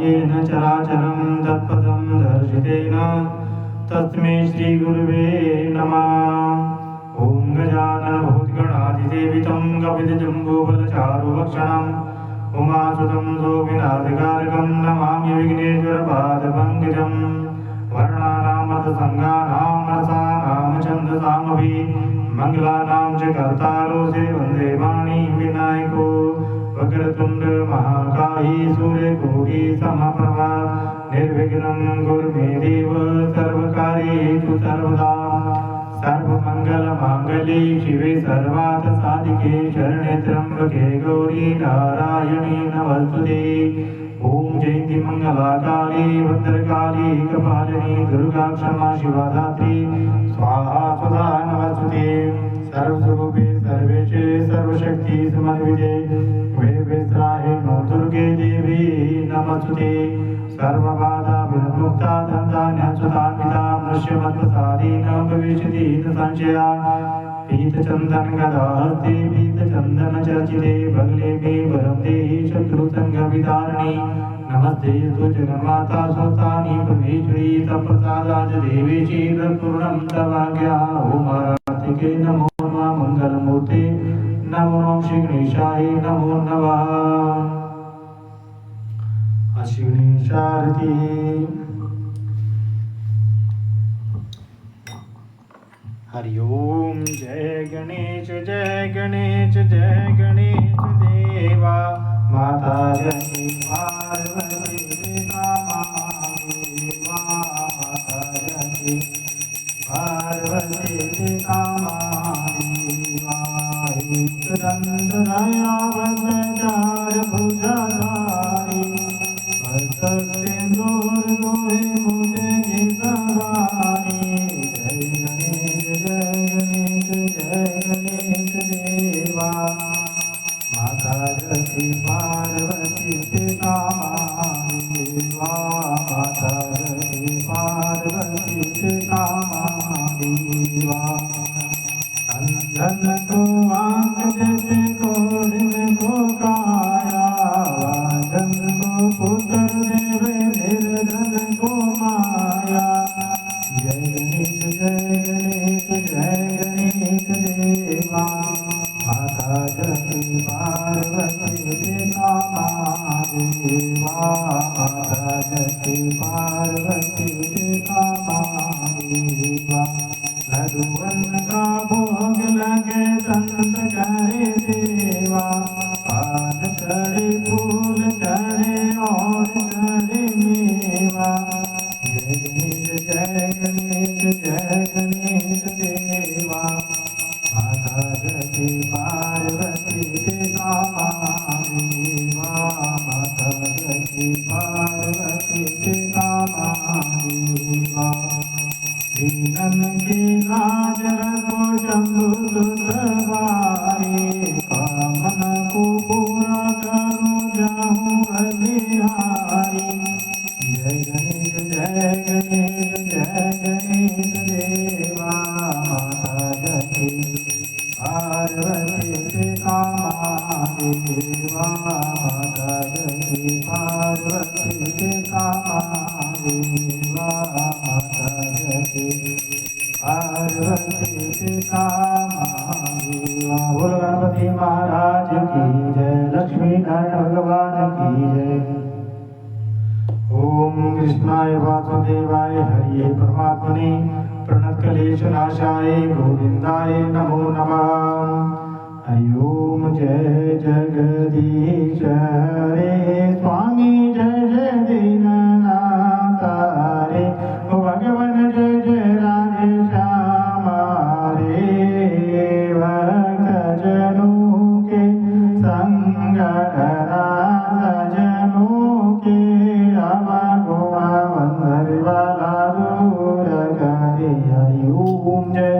येन चराचरं तत्पदं दर्शितेन तस्मै श्रीगुरुवे नमः। ॐ गजाननभूतगणाधिसेवितं कपितजम्बूफलचारुभक्षणम् उमासुतं सोऽविनाशकारकं नमामि विघ्नेश्वरपादपङ्कजं। वर्णानामर्थसङ्गानां रसानां छन्दसामपि मङ्गलानां च कर्तारो वन्दे वाणी विनायको। वक्रतुण्ड महाकाय सूर्यकोटि समप्रभा निर्विघ्नं कुरु मे देव सर्वकार्येषु सर्वदा। सर्वमङ्गलमाङ्गल्ये शिवे सर्वार्थसाधिके शरण्ये त्र्यम्बके गौरी नारायणी नमोस्तुते। ॐ जयन्ती मङ्गलाकाली भद्रकाली कपालिनी दुर्गा क्षमा शिवा धात्री स्वाहा स्वधा नमोस्तुते। सर्वस्वरूपे सर्वेशे सर्वशक्ति समन्विते वेवेत्राहे नो दुर्गे देवी नमोस्तुते। सर्वबाधा विमुक्ता धन्धान्यच्युतान्विता मनुष्यमत्प्रसादेन भविष्यति न संशया। पीतचन्दन गदाहस्ते पीतचन्दन चर्चिते बगले मे वरं देहि शत्रुसङ्गविदारिणि। नमस्ते तु जगन्माता स्वस्तानि परमेश्वरी तत्प्रसादात् देवेशी तत्पूर्णं तवाज्ञा। ॐ आरतिके नमो नमः मङ्गलमूर्ते नमो नमः श्री गणेशाय नमो नमः। श्री गणेशारती। हरि ओम। जय गणेश जय गणेश देवा। माता जय पार्वती पिता महादेवा। माता जय पार्वती पिता महादेवा। एक दंड दयावत चार भुजधारी सिंदूर गोहे मुझे गिरधारी। जय गणेश देवा। माता जय पार्वती पिता महादेवा। माता जय पार्वती पिता महादेवा। अंधन को आंख जैसे कोढ़ में को काया। वाजन को पुत्र देवे निर्धन को माया। जय गणेश देवा। माता जय पार्वती पिता महादेवा। माता जय पार्वती पिता महादेवा। लड्डूवन का भोग लगे संत करे सेवा। पान चढ़े फूल चढ़े और चढ़े मेवा। जय गणेश देवा। माता जय पार्वती पिता महादेवा। माता जय पार्वती पिता महादेवा। दीनन की लाज रखो शंभु सुतवारे। कामन को पूरा करो जाहूं बलिहारी। जय गणेश देवा। माता जय पार्वती पिता महादेवा। माता जय पार्वती पिता महादेवा। माता जय पार्वती पिता महादेवा। बोल गणपति महाराज की जय। लक्ष्मी नारायण भगवान की जय। ओम कृष्णाय वासुदेवाय हरिये परमात्मने प्रणतक्लेशनाशाय गोविंदाय नमो नमः। हरि ओम। जय जगदीश हरे स्वामी। जय दीननाथ हरे भगवन। जय राधे श्याम हरे। भक्तजनों के संग सजनों के अवगुण बंधन वाला दूर करे। हरि ओम। जय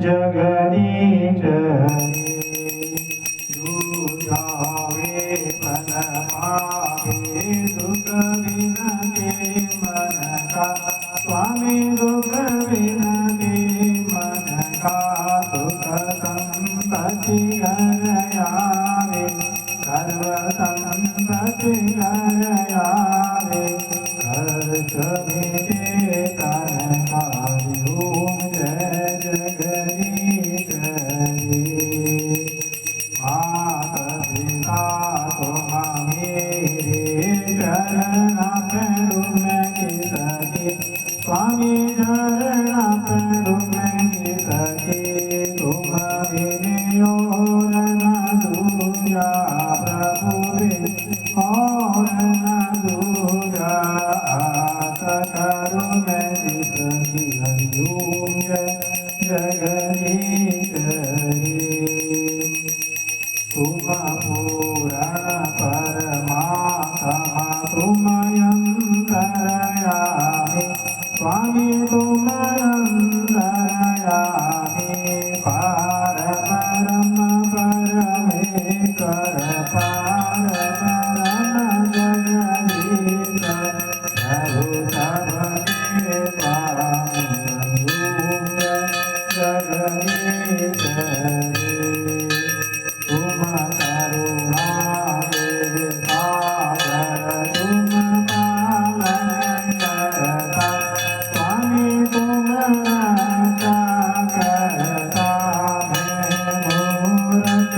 जगदीश हरे। दूजावे मन मावे दुख बिन के मन का। स्वामी दुख बिन के मन का। सुख संपत्ति घर आवे। सर्व संपत्ति घर आवे। तुम बिन और न दूजा प्रभु बिन और न दूजा आशा करो मैं जिसकी हरिओम जगदीश तुम पूरण परमात्मा तुम अंतरयामी स्वामी तुम अंतरयामी पार परम परमेश्वर पार परम जगदीश प्रभु सबके स्वामी जगदीश तुम करुणा सागर तुम पालन करता स्वामी तुम रक्षा करता मैं मूरत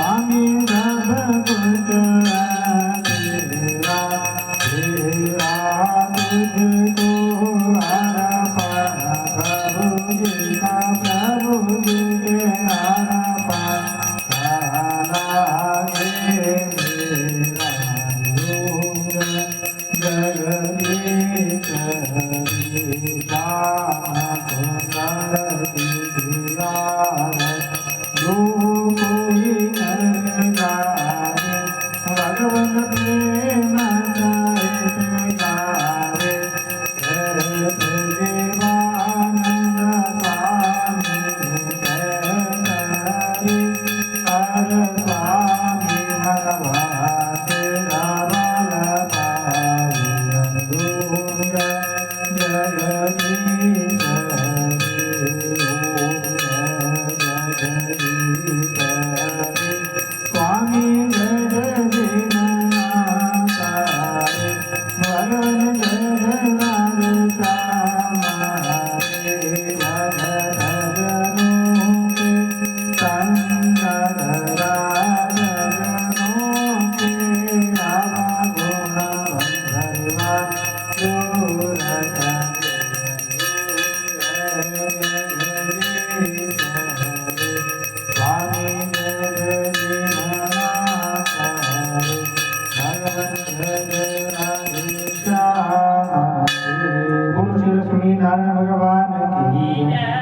कामी मैं सेवक प्रभु स्वामी कृपा करो वरदान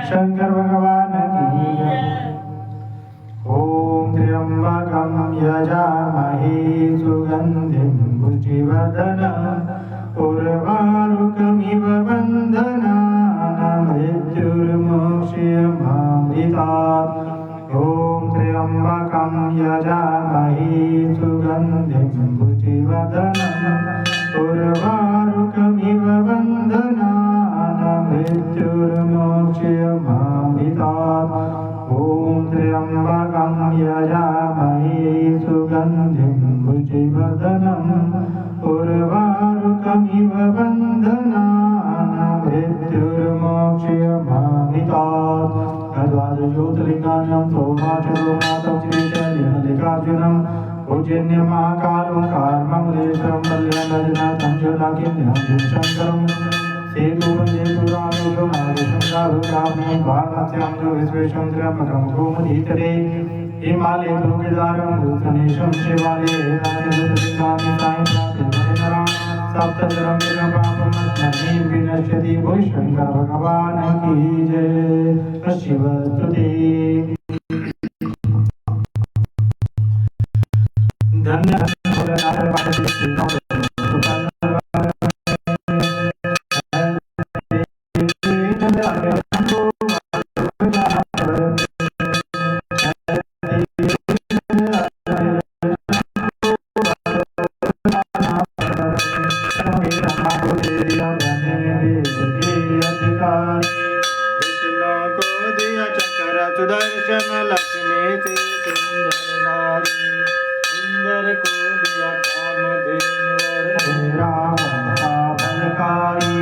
शंकर भगवान की ओम त्र्यंबकं यजामहे सुगंधिं पुष्टिवर्धनम् उर्वारुकमिव बन्धनान् मृत्युर्मोक्षयमामृतात् ॐ त्र्यम्बकं यजामहे सुगन्धिं पुष्टिवर्धनम् उर्वारुकमिव बन्धनान् मृत्युर्मोक्षयमामृतात् द्वादशज्योतिर्लिङ्गानां सोमाचरोमातं श्रीशैलमल्लिकार्जुनं उज्जैन्यमहाकालं कार्ममलेशं मल्यनजनाथं जलाकिन्यं शङ्करं सेतुवन्देतुरामेशं नागेशं भारतस्यां च विश्वेशं त्र्यम्बकं गोमतीतटे हिमालये लोकदारं भूषणेशं शिवालये राजदूतलिङ्गानि सायं सप्तजरं पापमस्मरणीं विनश्यति भूषङ्कर भगवान् की जय। शिवस्तुते धन्य सुदर्शन लक्ष्मी से सुंदर इंद्र को दिया कामधेनु रावणकारी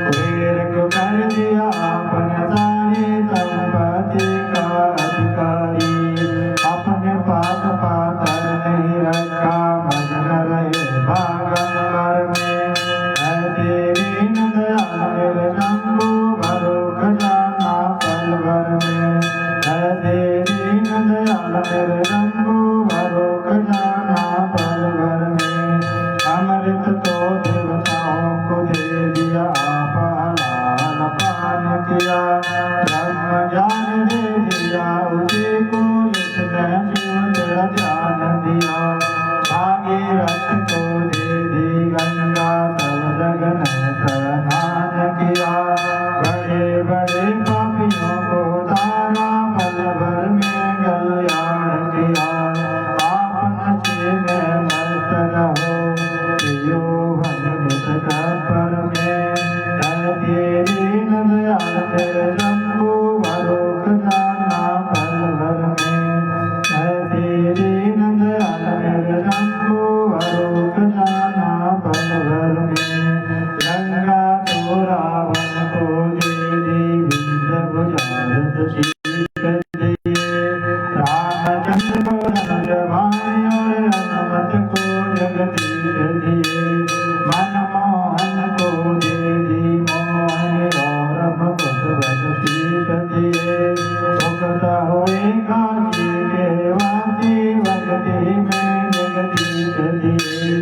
कुबेर को कर दिया अपने सारी संपत्ति का अधिकारी अपने पास पाकर नहीं रखा मगन रहे भागंबर में ऐसे दीन दयाल शंभु भरो खजाना पलवर में ऐसे दीन दयाल मेरे शंभु भरो खजाना पलवर में अमृत तो देवताओं को दे दिया हलाल पान किया ब्रह्म ज्ञान दे दिया उसी को जिसने शिव तेरा ध्यान दिया भागीरथ को दे दी गंगा सब जग ने स्नान किया बड़े बड़े पापियों को तारा पलवर में कल्याण किया आप नशे में मस्त रहो पियो भगवत कपर में ऐसे दीन दयाल तेरे शंभु भरो खजाना पलवर में ऐसे दीन दयाल तेरे शंभु भरो खजाना पलवर में गंगा तो रावण को दे दी विंध्य भुजारत शीश दिए रामचंद्र को धनुष भाई और हनुमत को जगदीश दिए मनमोहन को दे दी मोहन गौरव भगवत शीश दिए भक्त हुए काशी के वासी भक्ति में जगदीश दिए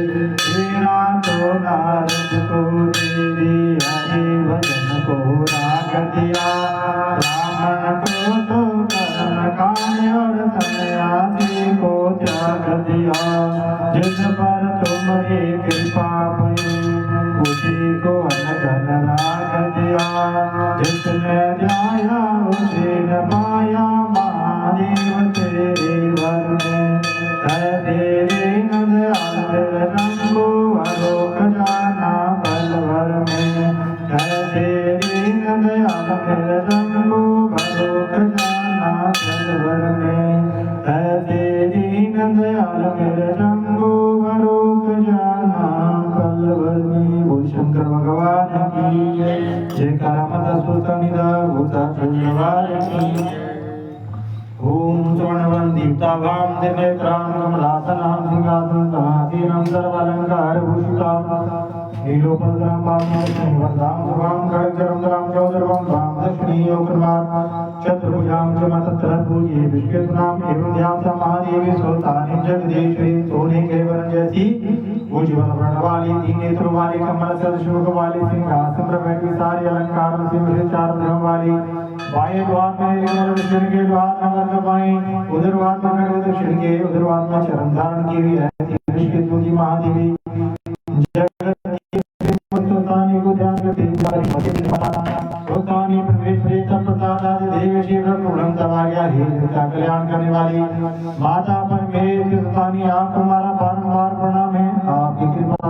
वीणा तो नारद को दे दी हरि भजन को राग दिया ब्राह्मण को तो कर्म कांड और सन्यासी को त्याग दिया जिस पर तुम्हारी कृपा हुई उसी को अनगन राग दिया जिसने ध्याया उसे न पाया महादेव तेरे वर में ऐसे दीन दयाल तेरे शंभु भरो खजाना पलवर में ऐसे दीन दयाल तेरे शंभु भरो खजाना पलवर में ऐसे दीन दयाल तेरे शंभु भरो खजाना पलवर में। बोल शंकर भगवान की जय करामत सुत निदा भूता भगवान की ओम स्वर्णवन्दीप्ताभां दिव्यनेत्रां कमलासनां सिंहासनसमासीनं सर्वालङ्कारभूषितां नीलोपद्रां वामोदरां शुभां खड्गरुन्द्रां चौदर्वां वां दक्षिणीयोगर्वां चतुर्भुजां च मतत्रपूजे विश्वेश्वरां एवं ध्यान महादेवी सुल्तानी जगदीश्वरी सोने के वरण जैसी उज्ज्वल वर्ण वाली तीन नेत्रों वाली कमल सदृश मुख वाली सिंहासन पर बैठी सारी अलंकारों से मिले चार भुजों वाली बाएं द्वार में दक्षिण के द्वार नगर दबाएं उधर द्वार में दक्षिण के उधर द्वार में चरण धारण की हुई है की महादेवी जगत की सुल्तानी को ध्यान करते सुल्तानी प्रवेश प्रसाद आदि देवी शिव पूर्ण दबाया ही कल्याण करने वाली माता परमेश्वरी सुल्तानी आप हमारा बारंबार प्रणाम है आपकी कृपा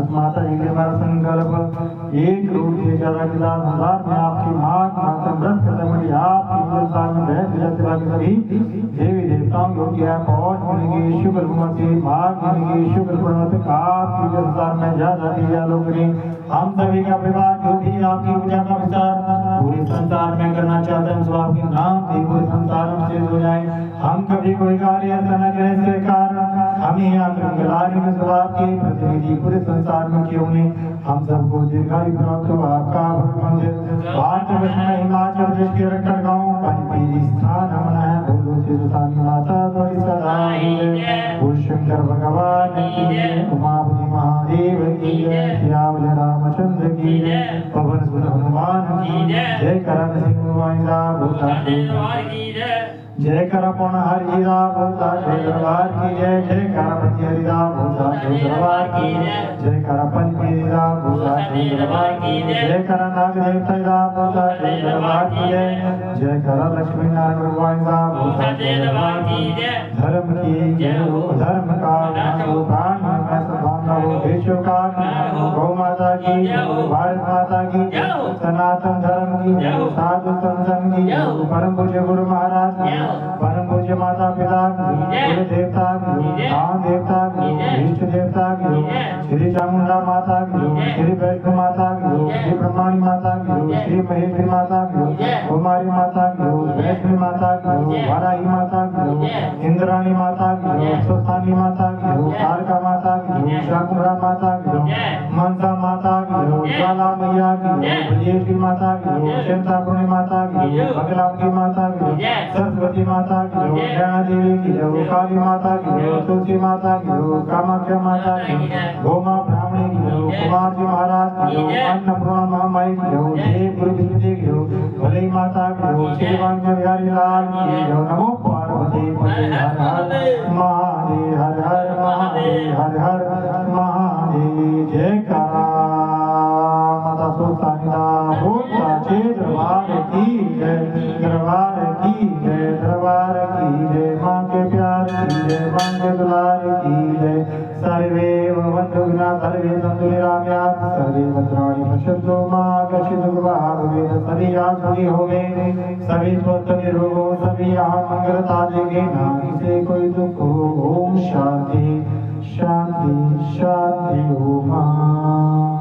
माता जी के बार संकल्प एक रूप से ज्यादा किला संसार में आपकी मात माता व्रत खत्म आपकी हिंदुस्तान में बैठ जैसे सभी देवी देवताओं को किया पौष मिलेंगे शुक्र मती भाग मिलेंगे शुक्र प्रणत आपकी संसार में ज्यादा दिया लोग हम सभी का विवाह जो भी आपकी पूजा का विचार पूरे संसार में करना चाहते हैं, सब आपके नाम से पूरे संसार में शेष हो जाए। हम कभी कोई कार्य ऐसा न करें इसके कारण हम ही आकर गलाने में सब आपके प्रतिनिधि पूरे संसार में क्यों नहीं। हम सबको दीर्घायु प्राप्त हो आपका मंदिर भारत वर्ष में हिमाचल प्रदेश के रखड़ गाँव पंचपीरी स्थान हमना है बोलो शिवसानी माता थोड़ी सदा शंकर भगवान की उमापति महादेव की श्यामल रामचंद्र की पवन सुत हनुमान की जय करण सिंह जय कर पौन हरिदा बोलता जय दरबार की जय कर पति हरिदा बोलता जय दरबार की जय कर पंचपीरा बोलता जय दरबार की जय कर नाग देवता बोलता जय दरबार की जय कर लक्ष्मी नारायण भगवान बोलता जय दरबार की धर्म की जय हो धर्म का हो प्राण में संभावना हो देशों का गौ माता की भारत माता की सनातन धर्म की साधु संत की परम पूज्य गुरु महाराज की परम पूज्य माता पिता की कुल देवता की दान देवता की इष्ट देवता की श्री चामुंडा माता की श्री वैष्णो माता की श्री ब्रह्माणी माता की श्री महेश्वरी माता की कुमारी माता की वैष्णवी माता की वाराही माता की इंद्राणी माता की सुस्थानी माता की तारका माता की शाकुंभरा माता की मनसा माता की ज्वाला मैया की ब्रजेश्वरी माता की चिंतापुणी माता की बगलावती माता की सरस्वती माता की नैना देवी की काली माता की तुलसी माता की कामाख्या माता की गोमा ब्राह्मणी की कुमार जी महाराज की अन्नपूर्णा महामाई की देव गुरु विष्णु की भले माता की श्री वांग बिहारी लाल की नमो पार्वती पते हर हर महादेव हर हर महादेव हर हर महादेव जय कारा माता सुल्तानिया भूता जय दरबार की जय दरबार की जय दरबार की जय मां के प्यार की जय मां के दुलार की जय सर्वे भवन्तु विना सर्वे सन्तु निरामयात् सर्वे भद्राणि पश्यन्तु मा कश्चित् दुर्भाग् भवेत् सभी आसुरी होवे सभी स्वस्थ निरोग हो सभी यहाँ मंगलता देंगे ना किसी कोई दुख हो ओम शांति शांति शांति ओम